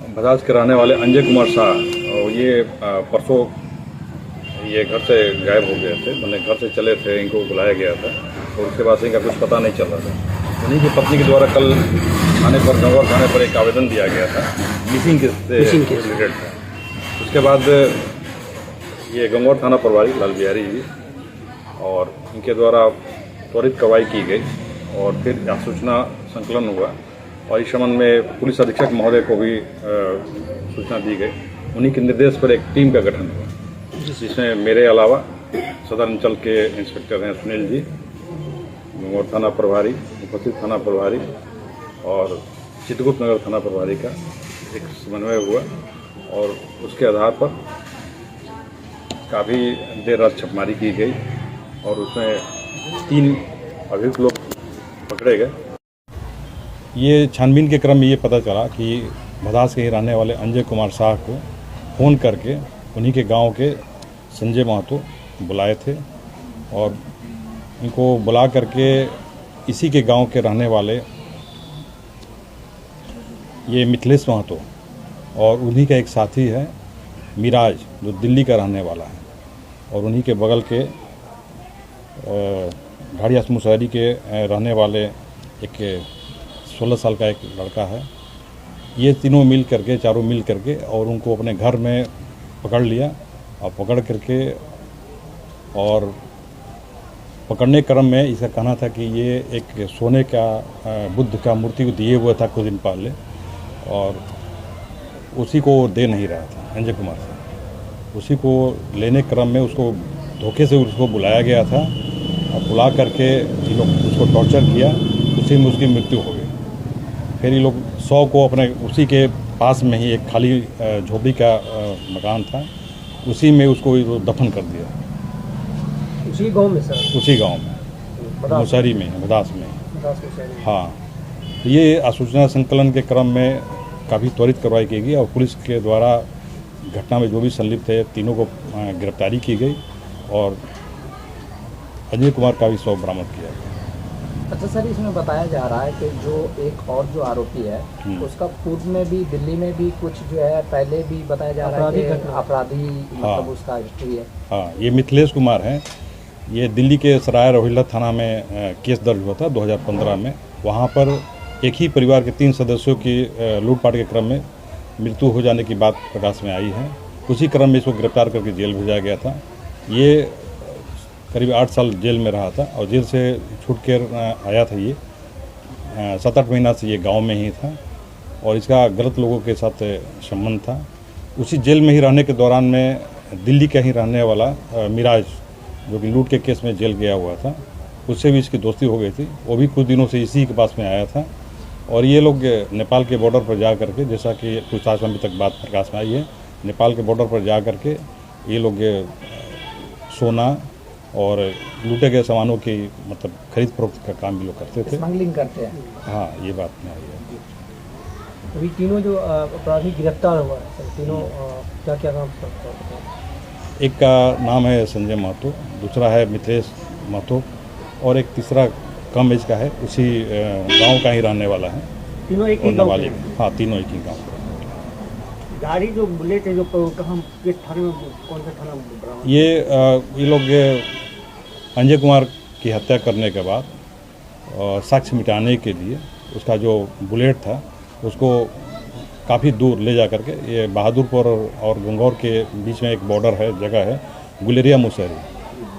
भदास के रहने वाले अंजय कुमार शाह, ये परसों ये घर से गायब हो गए थे। मैंने घर से चले थे, इनको बुलाया गया था और उसके बाद से इनका कुछ पता नहीं चल रहा था। उन्हीं की पत्नी के द्वारा कल थाने पर, गंगौर थाने पर एक आवेदन दिया गया था, मिसिंग के रिलेटेड था। उसके बाद ये गंगौर थाना प्रभारी लाल बिहारी जी और इनके द्वारा त्वरित कार्रवाई की गई और फिर सूचना संकलन हुआ और इस संबंध में पुलिस अधीक्षक महोदय को भी सूचना दी गई। उन्हीं के निर्देश पर एक टीम का गठन हुआ, जिसमें मेरे अलावा सदर अंचल के इंस्पेक्टर हैं सुनील जी, गंगौर थाना प्रभारी, उपस्थित थाना प्रभारी और चित्रगुप्त नगर थाना प्रभारी का एक समन्वय हुआ और उसके आधार पर काफ़ी देर रात छापेमारी की गई और उसमें 3 अभियुक्त लोग पकड़े गए। ये छानबीन के क्रम में ये पता चला कि भदास के ही रहने वाले अंजय कुमार शाह को फ़ोन करके उन्हीं के गांव के संजय महतो बुलाए थे और इनको बुला करके इसी के गांव के रहने वाले ये मिथिलेश महतो और उन्हीं का एक साथी है मिराज, जो दिल्ली का रहने वाला है, और उन्हीं के बगल के घाड़िया मुसहरी के रहने वाले एक 16 साल का एक लड़का है। ये तीनों मिल करके, चारों मिल करके और उनको अपने घर में पकड़ लिया और पकड़ करके और पकड़ने क्रम में इसका कहना था कि ये एक सोने का बुद्ध का मूर्ति को दिए हुआ था कुछ दिन पहले और उसी को दे नहीं रहा था अंजय कुमार से। उसी को लेने क्रम में उसको धोखे से उसको बुलाया गया था और बुला करके ये लोग उसको टॉर्चर किया, उसी में उसकी मृत्यु हो गई। फिर ये लोग 100 को अपने उसी के पास में ही एक खाली झोपड़ी का मकान था, उसी में उसको दफन कर दिया। उसी गांव में सर? उसी गांव में, मुसहरी में, भदास में। हाँ, ये आसूचना संकलन के क्रम में काफ़ी त्वरित कार्रवाई की गई और पुलिस के द्वारा घटना में जो भी संलिप्त है तीनों को गिरफ्तारी की गई और अजय कुमार का भी शव बरामद किया गया। अच्छा सर, इसमें बताया जा रहा है कि जो एक और जो आरोपी है उसका पूर्व में भी दिल्ली में भी कुछ जो है पहले भी बताया जा रहा है कि अपराधी मतलब उसका हिस्ट्री है। हाँ, ये मिथिलेश कुमार है। ये दिल्ली के सराय रोहिल्ला थाना में केस दर्ज हुआ था 2015 में। वहाँ पर एक ही परिवार के 3 सदस्यों की लूटपाट के क्रम में मृत्यु हो जाने की बात प्रकाश में आई है। उसी क्रम में इसको गिरफ्तार करके जेल भेजा गया था। ये करीब 8 साल जेल में रहा था और जेल से छूट कर आया था। ये 7-8 महीना से ये गांव में ही था और इसका गलत लोगों के साथ संबंध था। उसी जेल में ही रहने के दौरान में दिल्ली का ही रहने वाला मिराज, जो कि लूट के केस में जेल गया हुआ था, उससे भी इसकी दोस्ती हो गई थी। वो भी कुछ दिनों से इसी के पास में आया था और ये लोग नेपाल के बॉर्डर पर जा करके, जैसा कि कुछ आज अभी तक बात प्रकाश में आई है, नेपाल के बॉर्डर पर जा करके ये लोग सोना और लूटे गए सामानों की मतलब खरीद फरोख्त का काम भी लोग करते थे, स्मगलिंग करते हैं। हाँ, ये बात में आई है। अभी तीनों जो अपराधी गिरफ्तार हुआ है, तीनों क्या क्या नाम? एक का नाम है संजय महतो, दूसरा है मिथिलेश महतो और एक तीसरा कम एज का है, उसी गांव का ही रहने वाला है। तीनों एक ही गांव के? हाँ, तीनों एक ही गाँव। गाड़ी जो बुलेट है जो कहाँ, किस थाने में, कौन सा थाना? ये लोग अंजय कुमार की हत्या करने के बाद साक्ष्य मिटाने के लिए उसका जो बुलेट था उसको काफ़ी दूर ले जा करके, ये बहादुरपुर और गंगौर के बीच में एक बॉर्डर है, जगह है गुलेरिया मुसहरी,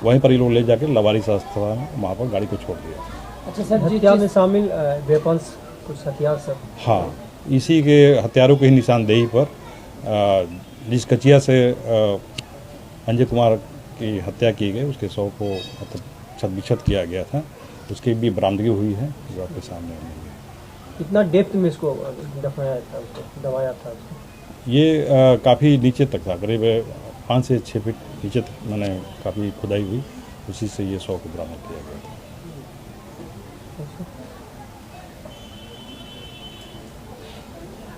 वहीं पर ये लोग ले जाकर लवारी संस्था में वहाँ पर गाड़ी को छोड़ दिया। अच्छा सर, हत्या में शामिल वेपन्स, कुछ हथियार सर? हाँ, इसी के हथियारों की निशानदेही पर जिस कचिया से अंजय कुमार की हत्या की गई उसके शव को मतलब छत बिछत किया गया था, उसकी भी बरामदगी हुई है जो आपके सामने आई है। कितना डेप्थ में इसको दफनाया था, दबाया था? ये काफ़ी नीचे तक था, करीब 5 से 6 फीट नीचे तक मैंने काफ़ी खुदाई हुई, उसी से ये शव को बरामद किया गया था।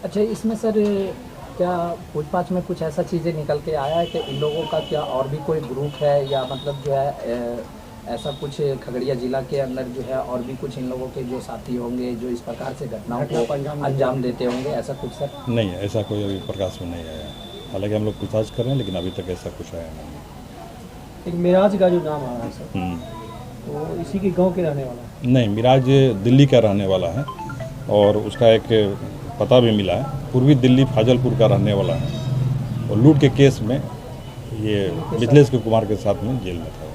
अच्छा, इसमें सर क्या पूछताछ में कुछ ऐसा चीज़ें निकल के आया है कि इन लोगों का क्या और भी कोई ग्रुप है या मतलब जो है ऐसा कुछ खगड़िया जिला के अंदर जो है और भी कुछ इन लोगों के जो साथी होंगे जो इस प्रकार से घटनाओं को अंजाम देते होंगे, ऐसा कुछ सर? नहीं, ऐसा कोई अभी प्रकाश में नहीं आया। हालांकि हम लोग पूछताछ कर रहे हैं, लेकिन अभी तक ऐसा कुछ आया नहीं। एक मिराज का जो नाम आ रहा है सर, तो इसी के गांव के रहने वाला है? नहीं, मिराज दिल्ली का रहने वाला है और उसका एक पता भी मिला है, पूर्वी दिल्ली फाजलपुर का रहने वाला है और लूट के केस में ये मिथिलेश कुमार के साथ में जेल में था।